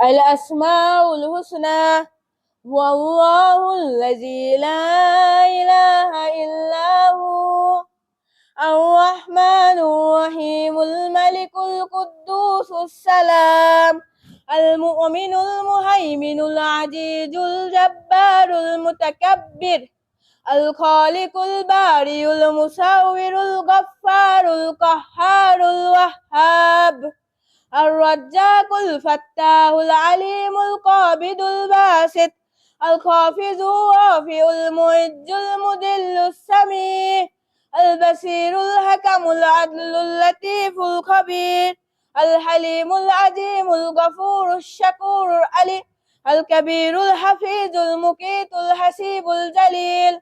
الأسماء الحسنى هو الله الذي لا إله إلا هو الرحمن الرحيم الملك القدوس السلام المؤمن المهيمن العزيز الجبار المتكبر الخالق البارئ المصور الغفار القهار الوهاب الرزاق الفتاح العليم القابض الباسط الخافض الرافع المعز المذل السميع البصير الحكم العدل اللطيف الخبير الحليم العظيم الغفور الشكور العليم الكبير الحفيظ المقيت الحسيب الجليل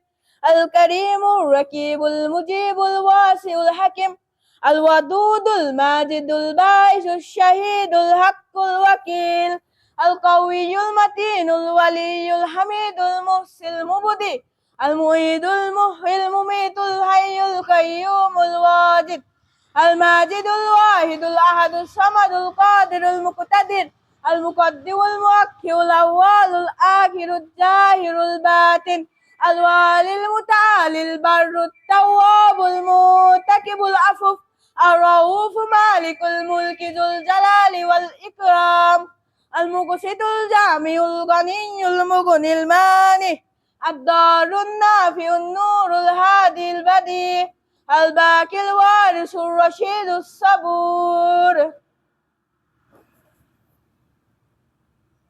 الكريم الرقيب المجيب الواسع الحكيم الودود الماجد الباعث الشهيد الحق الوكيل القوي المتين الولي الحميد المحصي المبدي المعيد المحيي المميت الحي القيوم الواجد الماجد الواحد الأحد الصمد القادر المقتدر المقدم المؤخر الأول الآخر الظاهر الباطن الوالي المتعالي البر التواب المرتكب العفو الرؤوف مالك الملك ذو الجلال والإكرام المقسط الجامع الغني المغني المانع الضار النافع النور الهادي البديع الباقي الوارث الرشيد الصبور